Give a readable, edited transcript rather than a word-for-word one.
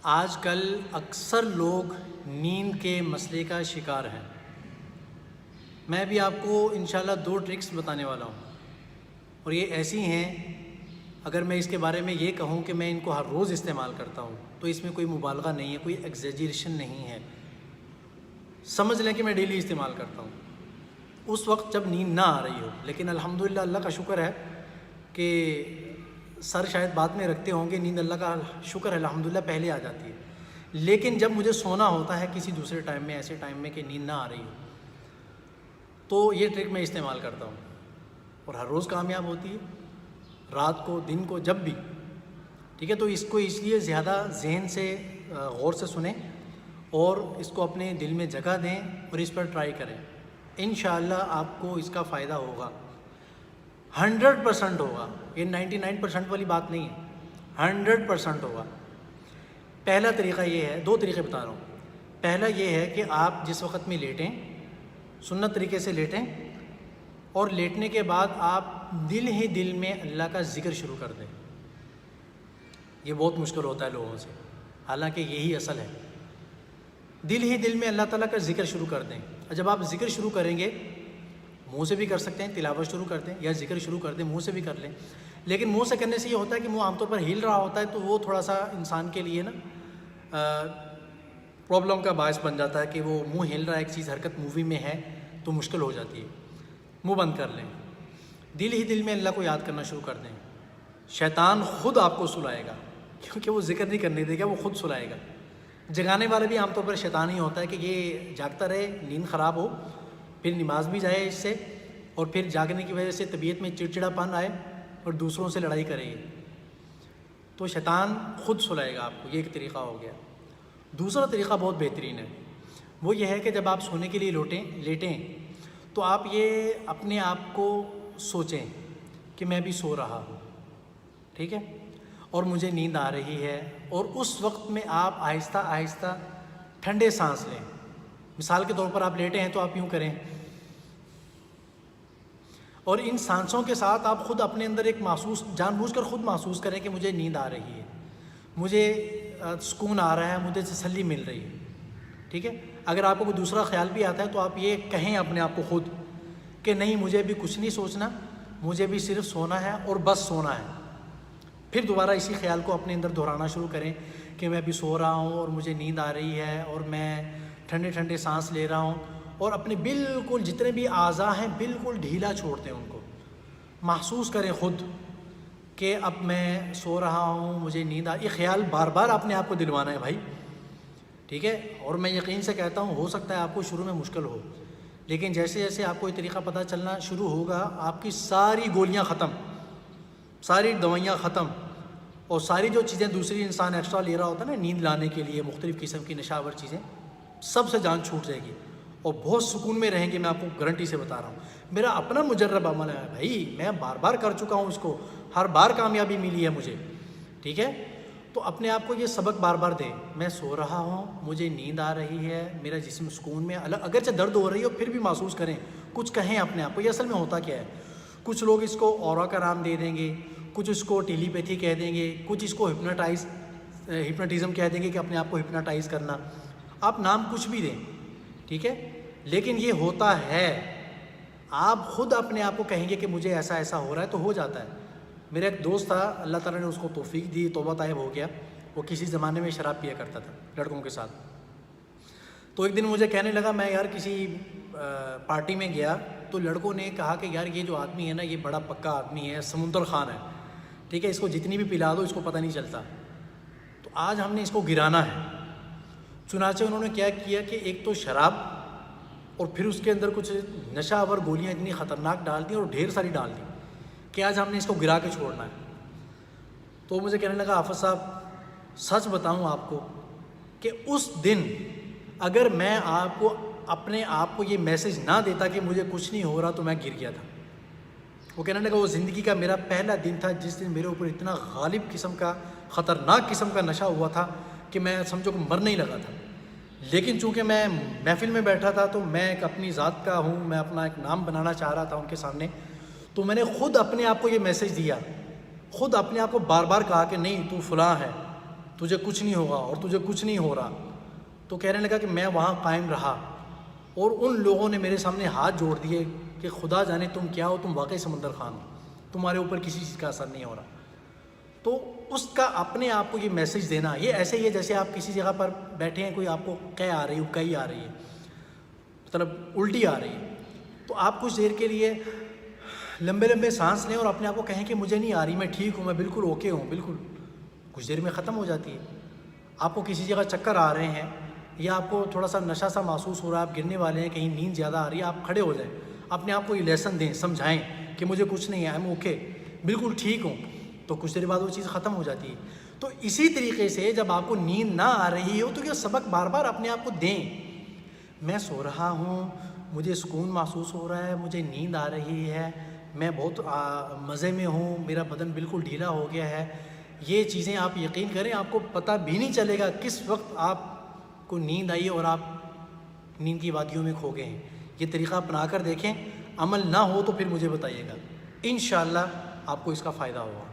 آج کل اکثر لوگ نیند کے مسئلے کا شکار ہیں۔ میں بھی آپ کو انشاءاللہ 2 ٹرکس بتانے والا ہوں، اور یہ ایسی ہیں اگر میں اس کے بارے میں یہ کہوں کہ میں ان کو ہر روز استعمال کرتا ہوں تو اس میں کوئی مبالغہ نہیں ہے، کوئی ایگزیجریشن نہیں ہے۔ سمجھ لیں کہ میں ڈیلی استعمال کرتا ہوں اس وقت جب نیند نہ آ رہی ہو، لیکن الحمدللہ اللہ کا شکر ہے کہ سر شاید بعد میں رکھتے ہوں گے، نیند اللہ کا شکر ہے الحمدللہ پہلے آ جاتی ہے، لیکن جب مجھے سونا ہوتا ہے کسی دوسرے ٹائم میں، ایسے ٹائم میں کہ نیند نہ آ رہی ہو، تو یہ ٹرک میں استعمال کرتا ہوں اور ہر روز کامیاب ہوتی ہے، رات کو دن کو جب بھی، ٹھیک ہے۔ تو اس کو اس لیے زیادہ ذہن سے غور سے سنیں اور اس کو اپنے دل میں جگہ دیں اور اس پر ٹرائی کریں، انشاءاللہ آپ کو اس کا فائدہ ہوگا، 100% ہوگا۔ یہ 99% والی بات نہیں ہے، 100% ہوگا۔ پہلا طریقہ یہ ہے، 2 طریقے بتا رہا ہوں۔ پہلا یہ ہے کہ آپ جس وقت میں لیٹیں، سنت طریقے سے لیٹیں، اور لیٹنے کے بعد آپ دل ہی دل میں اللہ کا ذکر شروع کر دیں۔ یہ بہت مشکل ہوتا ہے لوگوں سے، حالانکہ یہی اصل ہے۔ دل ہی دل میں اللہ تعالیٰ کا ذکر شروع کر دیں، اور جب آپ ذکر شروع کریں گے، منہ سے بھی کر سکتے ہیں، تلاوت شروع کر دیں، یا ذکر شروع کر دیں منہ سے بھی کر لیں، لیکن منہ سے کرنے سے یہ ہوتا ہے کہ منہ عام طور پر ہل رہا ہوتا ہے، تو وہ تھوڑا سا انسان کے لیے نا پرابلم کا باعث بن جاتا ہے کہ وہ منہ ہل رہا ہے، ایک چیز حرکت مووی میں ہے تو مشکل ہو جاتی ہے۔ منہ بند کر لیں، دل ہی دل میں اللہ کو یاد کرنا شروع کر دیں، شیطان خود آپ کو سلائے گا، کیونکہ وہ ذکر نہیں کرنے دے گا، وہ خود سلائے گا۔ جگانے والا بھی عام طور پر شیطان ہی ہوتا ہے کہ یہ جاگتا رہے، نیند خراب ہو، پھر نماز بھی جائے اس سے، اور پھر جاگنے کی وجہ سے طبیعت میں چڑچڑا پن آئے اور دوسروں سے لڑائی کرے گی، تو شیطان خود سلائے گا آپ کو۔ یہ ایک طریقہ ہو گیا۔ دوسرا طریقہ بہت بہترین ہے، وہ یہ ہے کہ جب آپ سونے کے لیے لیٹیں تو آپ یہ اپنے آپ کو سوچیں کہ میں بھی سو رہا ہوں، ٹھیک ہے، اور مجھے نیند آ رہی ہے، اور اس وقت میں آپ آہستہ آہستہ ٹھنڈے سانس لیں۔ مثال کے طور پر آپ لیٹے ہیں تو آپ یوں کریں، اور ان سانسوں کے ساتھ آپ خود اپنے اندر ایک جان بوجھ کر خود محسوس کریں کہ مجھے نیند آ رہی ہے، مجھے سکون آ رہا ہے، مجھے تسلی مل رہی ہے، ٹھیک ہے۔ اگر آپ کو کوئی دوسرا خیال بھی آتا ہے تو آپ یہ کہیں اپنے آپ کو خود کہ نہیں، مجھے بھی کچھ نہیں سوچنا، مجھے بھی صرف سونا ہے اور بس سونا ہے۔ پھر دوبارہ اسی خیال کو اپنے اندر دہرانا شروع کریں کہ میں بھی سو رہا ہوں اور مجھے نیند آ رہی ہے، اور میں ٹھنڈے ٹھنڈے سانس لے رہا ہوں، اور اپنے بالکل جتنے بھی اعضاء ہیں بالکل ڈھیلا چھوڑ دیں، ان کو محسوس کریں خود کہ اب میں سو رہا ہوں، مجھے نیند یہ خیال بار بار اپنے آپ کو دلوانا ہے بھائی، ٹھیک ہے۔ اور میں یقین سے کہتا ہوں، ہو سکتا ہے آپ کو شروع میں مشکل ہو، لیکن جیسے جیسے آپ کو یہ طریقہ پتہ چلنا شروع ہوگا، آپ کی ساری گولیاں ختم، ساری دوائیاں ختم، اور ساری جو چیزیں دوسری انسان ایکسٹرا لے رہا ہوتا ہے نا نیند لانے کے لیے، مختلف قسم کی نشہ آور چیزیں، سب سے جان چھوٹ جائے گی، اور بہت سکون میں رہیں گے۔ میں آپ کو گارنٹی سے بتا رہا ہوں، میرا اپنا مجرب عمل ہے بھائی، میں بار بار کر چکا ہوں اس کو، ہر بار کامیابی ملی ہے مجھے، ٹھیک ہے۔ تو اپنے آپ کو یہ سبق بار بار دیں، میں سو رہا ہوں، مجھے نیند آ رہی ہے، میرا جسم سکون میں، اگرچہ درد ہو رہی ہو پھر بھی محسوس کریں، کچھ کہیں اپنے آپ کو۔ یہ اصل میں ہوتا کیا ہے، کچھ لوگ اس کو اورا کا نام دے دیں گے، کچھ اس کو ٹیلی پیتھی کہہ دیں گے، کچھ اس کو ہپنوٹزم کہہ دیں گے کہ اپنے آپ کو ہپناٹائز کرنا، آپ نام کچھ بھی دیں، ٹھیک ہے، لیکن یہ ہوتا ہے۔ آپ خود اپنے آپ کو کہیں گے کہ مجھے ایسا ایسا ہو رہا ہے تو ہو جاتا ہے۔ میرا ایک دوست تھا، اللہ تعالیٰ نے اس کو توفیق دی، توبہ طائب ہو گیا، وہ کسی زمانے میں شراب پیا کرتا تھا لڑکوں کے ساتھ۔ تو ایک دن مجھے کہنے لگا، میں یار کسی پارٹی میں گیا تو لڑکوں نے کہا کہ یار یہ جو آدمی ہے نا، یہ بڑا پکا آدمی ہے، سمندر خان ہے، ٹھیک ہے، اس کو جتنی بھی پلا دو اس کو پتہ نہیں چلتا، تو آج ہم نے اس کو گرانا ہے۔ چنانچہ انہوں نے کیا کیا کہ ایک تو شراب، اور پھر اس کے اندر کچھ نشہ آور گولیاں اتنی خطرناک ڈال دیں، اور ڈھیر ساری ڈال دیں کہ آج ہم نے اس کو گرا کے چھوڑنا ہے۔ تو مجھے کہنے لگا، حافظ صاحب سچ بتاؤں آپ کو کہ اس دن اگر میں آپ کو اپنے آپ کو یہ میسج نہ دیتا کہ مجھے کچھ نہیں ہو رہا تو میں گر گیا تھا۔ وہ کہنے لگا، وہ زندگی کا میرا پہلا دن تھا جس دن میرے اوپر اتنا غالب قسم کا، خطرناک قسم کا نشہ ہوا تھا کہ میں سمجھو کہ مرنے ہی لگا تھا، لیکن چونکہ میں محفل میں بیٹھا تھا تو میں ایک اپنی ذات کا ہوں، میں اپنا ایک نام بنانا چاہ رہا تھا ان کے سامنے، تو میں نے خود اپنے آپ کو یہ میسج دیا، خود اپنے آپ کو بار بار کہا کہ نہیں تو فلاں ہے، تجھے کچھ نہیں ہوگا اور تجھے کچھ نہیں ہو رہا. تو کہنے لگا کہ میں وہاں قائم رہا اور ان لوگوں نے میرے سامنے ہاتھ جوڑ دیے کہ خدا جانے تم کیا ہو, تم واقعی سمندر خان ہو, تمہارے اوپر کسی چیز کا اثر نہیں ہو رہا. تو اس کا اپنے آپ کو یہ میسیج دینا, یہ ایسے ہی ہے جیسے آپ کسی جگہ پر بیٹھے ہیں, کوئی آپ کو آ رہی اکائی آ رہی ہے, مطلب الٹی آ رہی ہے, تو آپ کچھ دیر کے لیے لمبے لمبے سانس لیں اور اپنے آپ کو کہیں کہ مجھے نہیں آ رہی, میں ٹھیک ہوں, میں بالکل اوکے ہوں, بالکل. کچھ دیر میں ختم ہو جاتی ہے. آپ کو کسی جگہ چکر آ رہے ہیں یا آپ کو تھوڑا سا نشہ سا محسوس ہو رہا ہے, آپ گرنے والے ہیں, کہیں نیند زیادہ آ رہی ہے, آپ کھڑے ہو جائیں, اپنے آپ کو یہ لیسن دیں, سمجھائیں کہ مجھے کچھ نہیں ہے, آئی ایم اوکے, بالکل ٹھیک ہوں. تو کچھ دیر بعد وہ چیز ختم ہو جاتی ہے. تو اسی طریقے سے جب آپ کو نیند نہ آ رہی ہو تو یہ سبق بار بار اپنے آپ کو دیں, میں سو رہا ہوں, مجھے سکون محسوس ہو رہا ہے, مجھے نیند آ رہی ہے, میں بہت مزے میں ہوں, میرا بدن بالکل ڈھیلا ہو گیا ہے. یہ چیزیں آپ یقین کریں آپ کو پتہ بھی نہیں چلے گا کس وقت آپ کو نیند آئی اور آپ نیند کی وادیوں میں کھو گئے ہیں. یہ طریقہ اپنا کر دیکھیں, عمل نہ ہو تو پھر مجھے بتائیے گا, انشاءاللہ آپ کو اس کا فائدہ ہوگا.